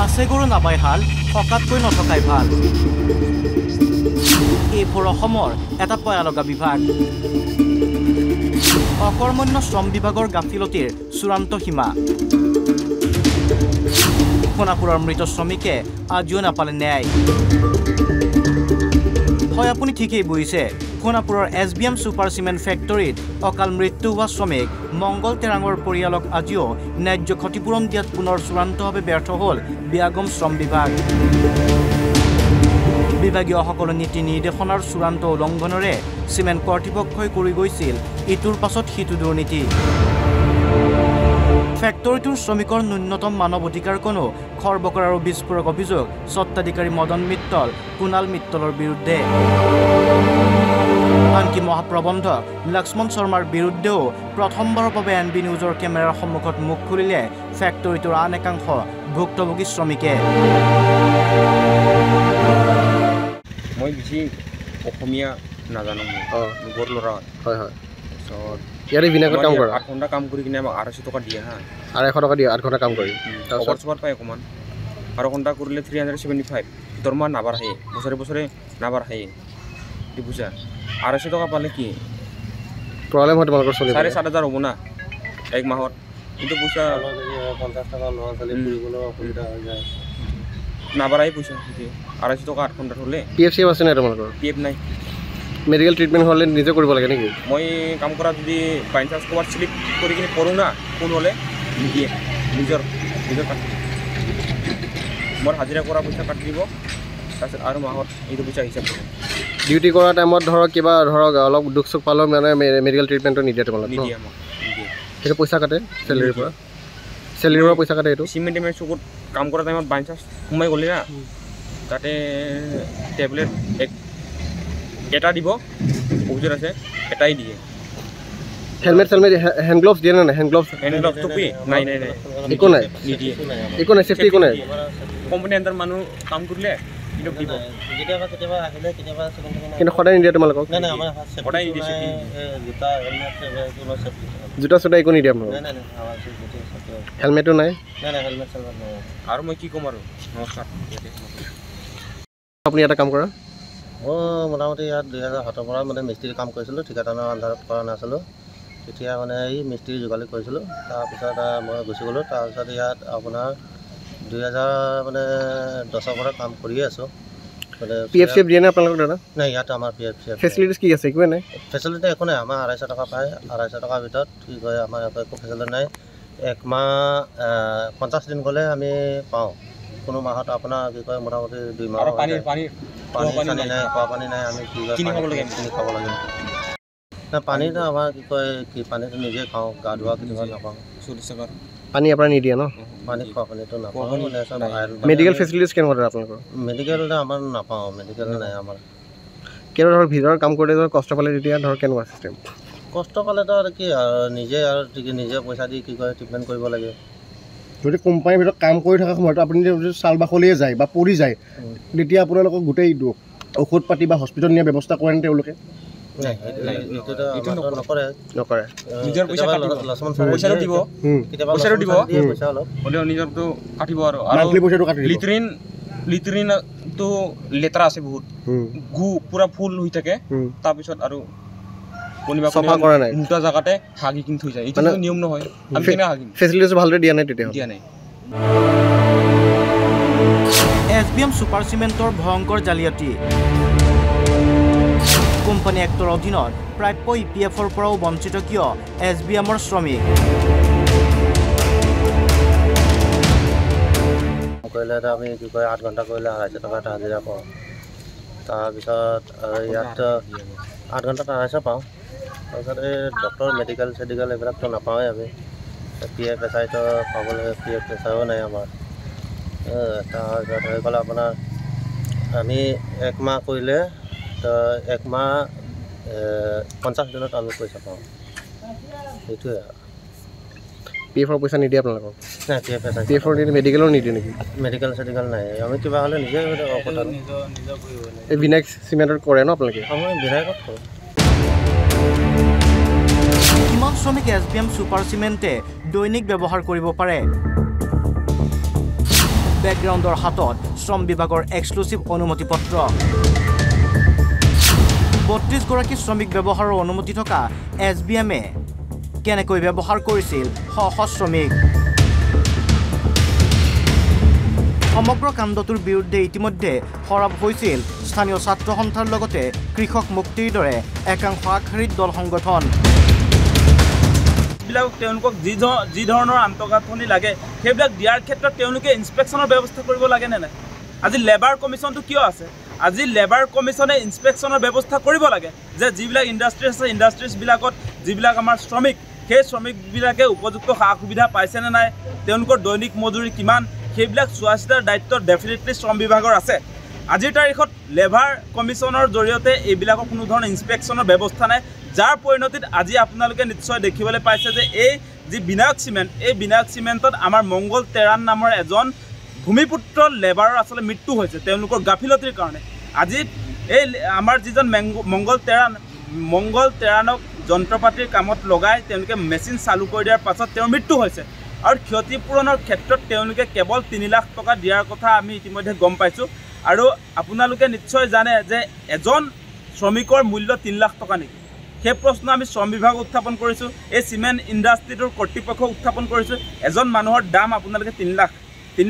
আছে গৰু নাপাই হাল থকাতকৈ নথকাই ভাল এইবোৰ অসমৰ এটা পয়ালগা বিভাগ অকৰ্মণ্য শ্ৰম বিভাগৰ গাফিলতিৰ চূড়ান্ত সীমা সোণাপুৰৰ মৃত শ্ৰমিকে আজিও নাপালে ন্যায় হয় আপুনি ঠিকেই বুজিছে সোণাপুৰৰ SBM সুপাৰ সিমেন্ট ফেক্টৰীত অকাল মৃত্যু হোৱা শ্ৰমিক মংগল তেৰাঙৰ পৰিয়ালক আজিও ন্যায্য ক্ষতিপূৰণ দিয়াত পুনৰ চূড়ান্তভাৱে ব্যৰ্থ হ'ল বিয়াগম শ্ৰম বিভাগ বিভাগীয় সকলো নীতি নিৰ্দেশনাৰ চূড়ান্ত উলংঘনৰে সিমেন্ট কৰ্তৃপক্ষই কৰি গৈছিল ইটোৰ পাছত সিটো দুৰ্নীতি ফেক্টৰীটোৰ শ্ৰমিকৰ ন্যূনতম মানৱ অধিকাৰ কোনো খৰ্বকৰ আৰু বিস্ফোৰক অভিযোগ স্বত্বাধিকাৰী মদন মিত্তল কুণাল মিত্তলৰ বিৰুদ্ধে আনকি মহাপ্ৰবন্ধক লক্ষ্মণ শৰ্মাৰ বিৰুদ্ধেও প্ৰথমবাৰৰ বাবে NB নিউজৰ কেমেৰাৰ সন্মুখত মুখ খুলিলে ফেক্টৰীটোৰ আন একাংশ ভুক্তভোগী শ্ৰমিকে মই বেছি অসমীয়া নাজানো বৰ ল'ৰা হয় হয় ইয়াৰে বিনাকত কাম কৰা 8 ঘণ্টা কাম কৰি কিনে 250 টকা দিয়ে হা 250 টকা দিয়ে 8 ঘণ্টা কাম কৰি তাৰপিছত সবৰ পায় অকমান 12 ঘণ্টা কৰিলে 375 দৰমহা নাবাঢ়ে বছৰে বছৰে নাবাঢ়ে কি বুজা 250 টকা পালে কি প্ৰবলেম হয় তোমালোকৰ চলি 7,500 হ'ব না এক মাহত কিন্তু পইচা 50 টকা লোৱা চলি ফুৰিবলৈ অসুবিধা হৈ যায় নাবাঢ়াই পইচা 250 টকা 8 ঘণ্টাত হ'লে PF আছে নাই তোমালোকৰ PF নাই মেডিকেল ট্ৰিটমেণ্ট হ'লে নিজে কৰিব লাগে নেকি মই কাম কৰা যদি বাইচান্স ক'ৰবাত স্লিপ কৰি কিনে পঢ়োঁ না কোন হ'লে নিদিয়ে নিজৰ কাটি মোৰ হাজিৰা কৰা পইচা কাটি দিব তাৰপিছত আৰু মাহত এইটো পইচা হিচাপ কৰিব ডিউটি কৰা টাইমত ধৰক কিবা ধৰক অলপ দুখ চুখ পালেও মানে মেডিকেল ট্ৰিটমেণ্টটো নিদিয়ে তোমালোক নিদিয়ে আমাক নিদিয়ে সেইটো পইচা কাটে চেলেৰিৰ পৰা পইচা কাটে এইটো চিমেণ্ট চকুত কাম কৰা টাইমত বাইচান্স সোমাই গ'লে না তাতে টেবলেট এটা দিব অভিযোগ আছে এটাই দিয়ে হেলমেট হেণ্ড গ্লোভছ দিয়ে নাই হেণ্ড গ্লোভছ টুপি নাই একো নাই নিদিয়ে একো নাই চেফটি একো নাই কোম্পানী আণ্ডাৰ মানুহ কাম কৰিলে কিন্তু দিব কেতিয়াবা আহিলে কেতিয়াবা কিন্তু সদায় নিদিয়ে তোমালোকক সদায় নিদিয়ে জোতা চোতা একো নিদিয়ে আপোনালোকক হেলমেটো নাই আৰু মই কি ক'ম আৰু নমস্কাৰ আপুনি এটা কাম কৰা মই মোটামুটি ইয়াত 2007 পৰা মানে মিস্ত্ৰী কাম কৰিছিলোঁ ঠিকাদাৰৰ আণ্ডাৰত কৰা নাছিলোঁ তেতিয়া মানে এই মিস্ত্ৰী যোগালী কৰিছিলোঁ তাৰপিছত মই গুচি গ'লোঁ তাৰপিছত ইয়াত আপোনাৰ 2010 পৰা কাম কৰিয়ে আছোঁ মানে PF দিয়ে নে আপোনালোকক দাদা নাই ইয়াত আমাৰ PF ফেচিলিটিছ কি আছে একোৱে নাই ফেচিলিটি একো নাই আমাৰ 250 টকা পায় 250 টকাৰ ভিতৰত কি কয় আমাৰ একো ফেচিলিটি নাই এক মাহ 50 দিন গ'লে আমি পাওঁ কোনো মাহত আপোনাৰ কি কয় মোটামুটি 2 মাহ পানী নাই খোৱা পানী নাই আমি কি কিনি খাব লাগে পানীটো আমাৰ কি কয় কি পানীটো নিজে খাওঁ গা ধোৱা কেতিয়াবা নাপাওঁ 40 টকা পানী আপোনাৰ নিদিয়ে ন পানী খোৱা পানীটো নাপাওঁ মেডিকেল ফেচিলিটিছ কেনেকুৱা আপোনালোকৰ মেডিকেল আমাৰ নাপাওঁ মেডিকেল নাই আমাৰ কেনেকুৱা ধৰক ভিতৰৰ কাম কৰিলে ধৰক কষ্ট পালে তেতিয়া ধৰক কেনেকুৱা চিষ্টেম কষ্ট পালেতো আৰু কি আৰু নিজে পইচা দি কি কয় ট্ৰিটমেণ্ট কৰিব লাগে যদি কোম্পানীৰ ভিতৰত কাম কৰি থকা সময়ত আপুনি যদি চাল বাকলিয়ে যায় বা পৰি যায় তেতিয়া আপোনালোকক গোটেই ঔষধ পাতি বা হস্পিটেল নিয়াৰ ব্যৱস্থা কৰে নে তেওঁলোকে নকৰে নিজৰ পইচাটো দিব হ'লেও নিজৰটো কাটিব আৰু লিট্ৰিনটো লেতেৰা আছে বহুত গু পুৰা ফুল হৈ থাকে তাৰপিছত আৰু কোনোবা দুটা জায়গাতে হাগি কিনি থৈ যায় এইটো নিয়ম নহয় আমি কেনে হাগিম ফেচিলিটিছ ভালদৰে দিয়া নাই তেতিয়া দিয়া নাই SBM সুপাৰ সিমেন্টৰ ভয়ংকৰ জালিয়াতি কোম্পানী এক্টৰ অধীনত প্ৰাপ্য EPFৰ পৰাও বঞ্চিত কিয় SBMৰ শ্ৰমিক কৰিলে আমি কি কয় 8 ঘণ্টা কৰিলে 250 টকা এটা হাজিৰা পাওঁ তাৰপিছত ইয়াত 8 ঘণ্টা 250 পাওঁ তাৰপিছত এই ডক্টৰ মেডিকেল এইবিলাকতো নাপাওঁৱেই আমি PF SIটো পাবলৈ PF SIও নাই আমাৰ তাৰপিছত হৈ গ'লে আপোনাৰ আমি 1 মাহ কৰিলে তো 1 মাহ 50 দিনত আমি পইচা পাওঁ সেইটোৱে PFৰ পইচা নিদিয়ে আপোনালোকক নাই PFৰ মেডিকেলৰ নিদিয়ে নেকি মেডিকেল নাই আমি কিবা হ'লে নিজে এই বিনায়ক চিমেণ্টত কৰে ন আপোনালোকে আমি বিনায়কত কৰোঁ কিমান শ্ৰমিক SBM সুপাৰ সিমেন্টে দৈনিক ব্যৱহাৰ কৰিব পাৰে বেকগ্ৰাউণ্ডৰ হাতত শ্ৰম বিভাগৰ এক্সক্লুচিভ অনুমতি পত্ৰ ৩২ গৰাকী শ্ৰমিক ব্যৱহাৰৰ অনুমতি থকা SBMে কেনেকৈ ব্যৱহাৰ কৰিছিল শ শ্ৰমিক সমগ্ৰ কাণ্ডটোৰ বিৰুদ্ধে ইতিমধ্যে সৰব হৈছিল স্থানীয় ছাত্ৰ সন্থাৰ লগতে কৃষক মুক্তিৰ দৰে একাংশ আগশাৰীৰ দল সংগঠন বিলাক তেওঁলোকক যি ধৰণৰ আন্তঃগাঁথনি লাগে সেইবিলাক দিয়াৰ ক্ষেত্ৰত তেওঁলোকে ইনস্পেকশ্যনৰ ব্যৱস্থা কৰিব লাগে নে নাই আজি লেবাৰ কমিশ্যনটো কিয় আছে আজি লেবাৰ কমিশ্যনে ইনস্পেকশ্যনৰ ব্যৱস্থা কৰিব লাগে যে যিবিলাক ইণ্ডাষ্ট্ৰি আছে ইণ্ডাষ্ট্ৰিজবিলাকত যিবিলাক আমাৰ শ্ৰমিক সেই শ্ৰমিকবিলাকে উপযুক্ত সা সুবিধা পাইছেনে নাই তেওঁলোকৰ দৈনিক মজুৰি কিমান সেইবিলাক চোৱা চিতাৰ দায়িত্ব ডেফিনেটলি শ্ৰম বিভাগৰ আছে আজিৰ তাৰিখত লেবাৰ কমিশ্যনৰ জৰিয়তে এইবিলাকৰ কোনো ধৰণৰ ইনস্পেকশ্যনৰ ব্যৱস্থা নাই যাৰ পৰিণতিত আজি আপোনালোকে নিশ্চয় দেখিবলৈ পাইছে যে এই যি বিনায়ক চিমেণ্ট এই বিনায়ক চিমেণ্টত আমাৰ মংগল তেৰাণ নামৰ এজন ভূমিপুত্ৰ লেবাৰৰ আচলতে মৃত্যু হৈছে তেওঁলোকৰ গাফিলতিৰ কাৰণে আজি এই আমাৰ যিজন মংগল তেৰাণক যন্ত্ৰপাতিৰ কামত লগাই তেওঁলোকে মেচিন চালু কৰি দিয়াৰ পাছত তেওঁৰ মৃত্যু হৈছে আৰু ক্ষতিপূৰণৰ ক্ষেত্ৰত তেওঁলোকে কেৱল ৩ লাখ টকা দিয়াৰ কথা আমি ইতিমধ্যে গম পাইছোঁ আৰু আপোনালোকে নিশ্চয় জানে যে এজন শ্ৰমিকৰ মূল্য ৩ লাখ টকা নেকি সেই প্ৰশ্ন আমি শ্ৰম বিভাগ উত্থাপন কৰিছোঁ এই চিমেণ্ট ইণ্ডাষ্ট্ৰিটোৰ কৰ্তৃপক্ষক উত্থাপন কৰিছোঁ এজন মানুহৰ দাম আপোনালোকে ৩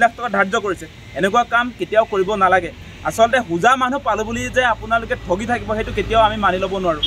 লাখ টকা ধাৰ্য কৰিছে এনেকুৱা কাম কেতিয়াও কৰিব নালাগে আচলতে হুজা মানুহ পালোঁ বুলি যে আপোনালোকে ঠগি থাকিব সেইটো কেতিয়াও আমি মানি ল'ব নোৱাৰোঁ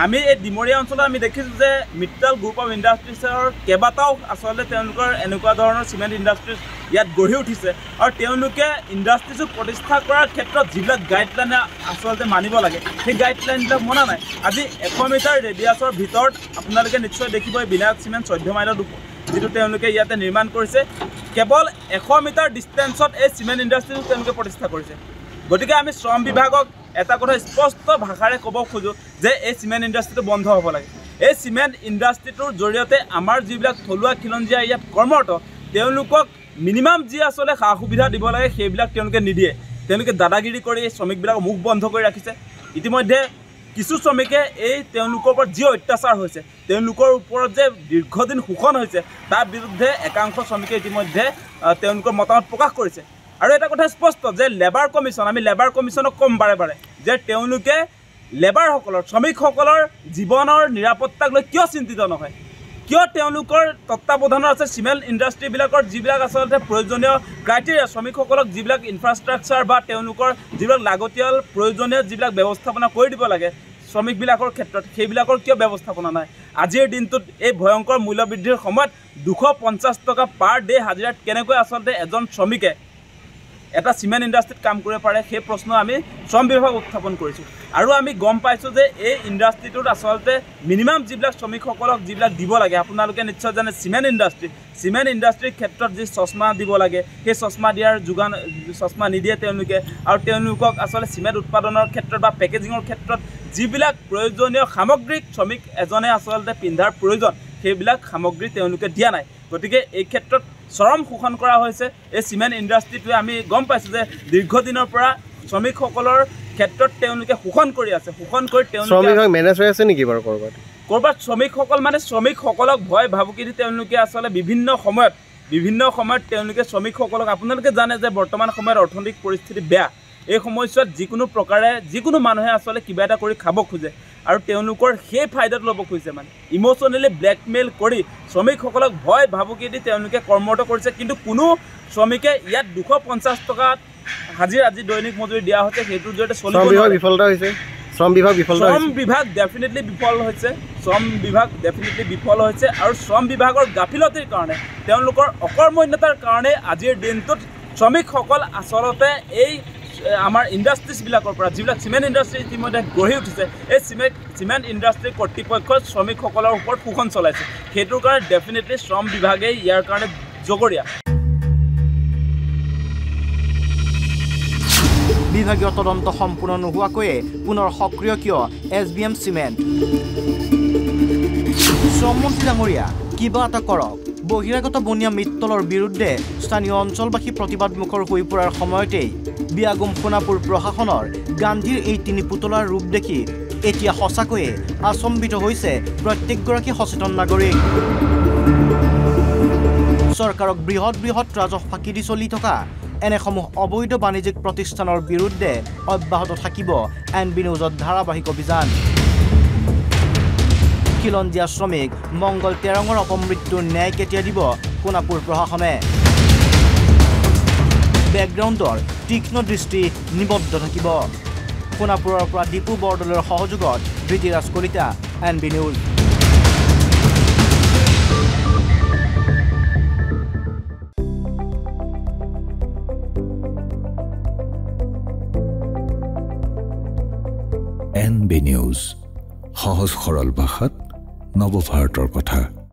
আমি এই ডিমৰীয়া অঞ্চলত আমি দেখিছোঁ যে মিট্টাল গ্ৰুপ অফ ইণ্ডাষ্ট্ৰিজৰ কেইবাটাও আচলতে তেওঁলোকৰ এনেকুৱা ধৰণৰ চিমেণ্ট ইণ্ডাষ্ট্ৰিজ ইয়াত গঢ়ি উঠিছে আৰু তেওঁলোকে ইণ্ডাষ্ট্ৰিজো প্ৰতিষ্ঠা কৰাৰ ক্ষেত্ৰত যিবিলাক গাইডলাইন আচলতে মানিব লাগে সেই গাইডলাইনবিলাক মনা নাই আজি 100 মিটাৰ ৰেডিয়াছৰ ভিতৰত আপোনালোকে নিশ্চয় দেখিব এই বিনায়ক চিমেণ্ট 14 মাইলৰ যিটো তেওঁলোকে ইয়াতে নিৰ্মাণ কৰিছে কেৱল 100 মিটাৰ ডিষ্টেঞ্চত এই চিমেণ্ট ইণ্ডাষ্ট্ৰিটো তেওঁলোকে প্ৰতিষ্ঠা কৰিছে গতিকে আমি শ্ৰম বিভাগক এটা কথা স্পষ্ট ভাষাৰে ক'ব খোজোঁ যে এই চিমেণ্ট ইণ্ডাষ্ট্ৰিটো বন্ধ হ'ব লাগে এই চিমেণ্ট ইণ্ডাষ্ট্ৰিটোৰ জৰিয়তে আমাৰ যিবিলাক থলুৱা খিলঞ্জীয়া ইয়াত কৰ্মৰত তেওঁলোকক মিনিমাম যি আচলতে সা সুবিধা দিব লাগে সেইবিলাক তেওঁলোকে নিদিয়ে তেওঁলোকে দাদাগিৰি কৰি এই শ্ৰমিকবিলাকক মুখ বন্ধ কৰি ৰাখিছে ইতিমধ্যে কিছু শ্ৰমিকে এই তেওঁলোকৰ ওপৰত যি অত্যাচাৰ হৈছে তেওঁলোকৰ ওপৰত যে দীৰ্ঘদিন শোষণ হৈছে তাৰ বিৰুদ্ধে একাংশ শ্ৰমিকে ইতিমধ্যে তেওঁলোকৰ মতামত প্ৰকাশ কৰিছে আৰু এটা কথা স্পষ্ট যে লেবাৰ কমিশ্যন আমি লেবাৰ কমিশ্যনক কম বাৰে বাৰে যে তেওঁলোকে লেবাৰসকলৰ শ্ৰমিকসকলৰ জীৱনৰ নিৰাপত্তাক লৈ কিয় চিন্তিত নহয় কিয় তেওঁলোকৰ তত্ত্বাৱধানত আছে চিমেণ্ট ইণ্ডাষ্ট্ৰিবিলাকৰ যিবিলাক আচলতে প্ৰয়োজনীয় ক্ৰাইটেৰিয়া শ্ৰমিকসকলক যিবিলাক ইনফ্ৰাষ্ট্ৰাকচাৰ বা তেওঁলোকৰ যিবিলাক লাগতিয়াল প্ৰয়োজনীয় যিবিলাক ব্যৱস্থাপনা কৰি দিব লাগে শ্ৰমিকবিলাকৰ ক্ষেত্ৰত সেইবিলাকৰ কিয় ব্যৱস্থাপনা নাই আজিৰ দিনটোত এই ভয়ংকৰ মূল্য বৃদ্ধিৰ সময়ত 250 টকা পাৰ ডে হাজিৰাত কেনেকৈ আচলতে এজন শ্ৰমিকে এটা চিমেণ্ট ইণ্ডাষ্ট্ৰিত কাম কৰিব পাৰে সেই প্ৰশ্ন আমি শ্ৰম বিভাগ উত্থাপন কৰিছোঁ আৰু আমি গম পাইছোঁ যে এই ইণ্ডাষ্ট্ৰিটোত আচলতে মিনিমাম যিবিলাক শ্ৰমিকসকলক যিবিলাক দিব লাগে আপোনালোকে নিশ্চয় জানে চিমেণ্ট ইণ্ডাষ্ট্ৰিৰ ক্ষেত্ৰত যি চশমা দিব লাগে সেই চশমা দিয়াৰ যোগান চশমা নিদিয়ে তেওঁলোকে আৰু তেওঁলোকক আচলতে চিমেণ্ট উৎপাদনৰ ক্ষেত্ৰত বা পেকেজিঙৰ ক্ষেত্ৰত যিবিলাক প্ৰয়োজনীয় সামগ্ৰী শ্ৰমিক এজনে আচলতে পিন্ধাৰ প্ৰয়োজন সেইবিলাক সামগ্ৰী তেওঁলোকে দিয়া নাই গতিকে এই ক্ষেত্ৰত চৰম শোষণ কৰা হৈছে এই চিমেণ্ট ইণ্ডাষ্ট্ৰিটোৱে আমি গম পাইছোঁ যে দীৰ্ঘদিনৰ পৰা শ্ৰমিকসকলৰ ক্ষেত্ৰত তেওঁলোকে শোষণ কৰি আছে শোষণ কৰি তেওঁলোকে মেনেজ হৈ আছে নেকি বাৰু ক'ৰবাত শ্ৰমিকসকল মানে শ্ৰমিকসকলক ভয় ভাবুকি দি তেওঁলোকে আচলতে বিভিন্ন সময়ত তেওঁলোকে শ্ৰমিকসকলক আপোনালোকে জানে যে বৰ্তমান সময়ত অৰ্থনৈতিক পৰিস্থিতি বেয়া এই সময়ছোৱাত যিকোনো প্ৰকাৰে যিকোনো মানুহে আচলতে কিবা এটা কৰি খাব খোজে আৰু তেওঁলোকৰ সেই ফাইদাটো ল'ব খুজিছে মানে ইম'চনেলি ব্লেকমেইল কৰি শ্ৰমিকসকলক ভয় ভাবুকি দি তেওঁলোকে কৰ্মৰত কৰিছে কিন্তু কোনো শ্ৰমিকে ইয়াত 250 টকা হাজিৰা আজি দৈনিক মজুৰি দিয়া হৈছে সেইটোৰ জৰিয়তে চলিব শ্ৰম বিভাগ ডেফিনেটলি বিফল হৈছে আৰু শ্ৰম বিভাগৰ গাফিলতিৰ কাৰণে তেওঁলোকৰ অকৰ্মণ্যতাৰ কাৰণে আজিৰ দিনটোত শ্ৰমিকসকল আচলতে এই আমাৰ ইণ্ডাষ্ট্ৰিজবিলাকৰ পৰা যিবিলাক চিমেণ্ট ইণ্ডাষ্ট্ৰি ইতিমধ্যে গঢ়ি উঠিছে এই চিমেণ্ট ইণ্ডাষ্ট্ৰি কৰ্তৃপক্ষই শ্ৰমিকসকলৰ ওপৰত শোষণ চলাইছে সেইটোৰ কাৰণে ডেফিনেটলি শ্ৰম বিভাগে ইয়াৰ কাৰণে জগৰীয়া বিভাগীয় তদন্ত সম্পূৰ্ণ নোহোৱাকৈয়ে পুনৰ সক্ৰিয় কিয় SBM চিমেণ্ট শ্ৰমমন্ত্ৰী ডাঙৰীয়া কিবা এটা কৰক বহিৰাগত বনিয়া মিত্তলৰ বিৰুদ্ধে স্থানীয় অঞ্চলবাসী প্ৰতিবাদমুখৰ হৈ পৰাৰ সময়তেই বিয়াগুম সোণাপুৰ প্ৰশাসনৰ গান্ধীৰ এই 3 পুতলাৰ ৰূপ দেখি এতিয়া সঁচাকৈয়ে আচম্বিত হৈছে প্ৰত্যেকগৰাকী সচেতন নাগৰিক চৰকাৰক বৃহৎ ৰাজহ ফাঁকি দি চলি থকা এনেসমূহ অবৈধ বাণিজ্যিক প্ৰতিষ্ঠানৰ বিৰুদ্ধে অব্যাহত থাকিব এনবি নিউজৰ ধাৰাবাহিক অভিযান খিলঞ্জীয়া শ্ৰমিক মংগল তেৰঙৰ অপমৃত্যুৰ ন্যায় কেতিয়া দিব সোণাপুৰ প্ৰশাসনে বেকগ্ৰাউণ্ডৰ তীক্ষ্ণ দৃষ্টি নিবদ্ধ থাকিব সোণাপুৰৰ পৰা দীপু বৰদলৈৰ সহযোগত Bitiraj Kalita NB news NB news সহজ সৰল ভাষাত নৱভাৰতৰ কথা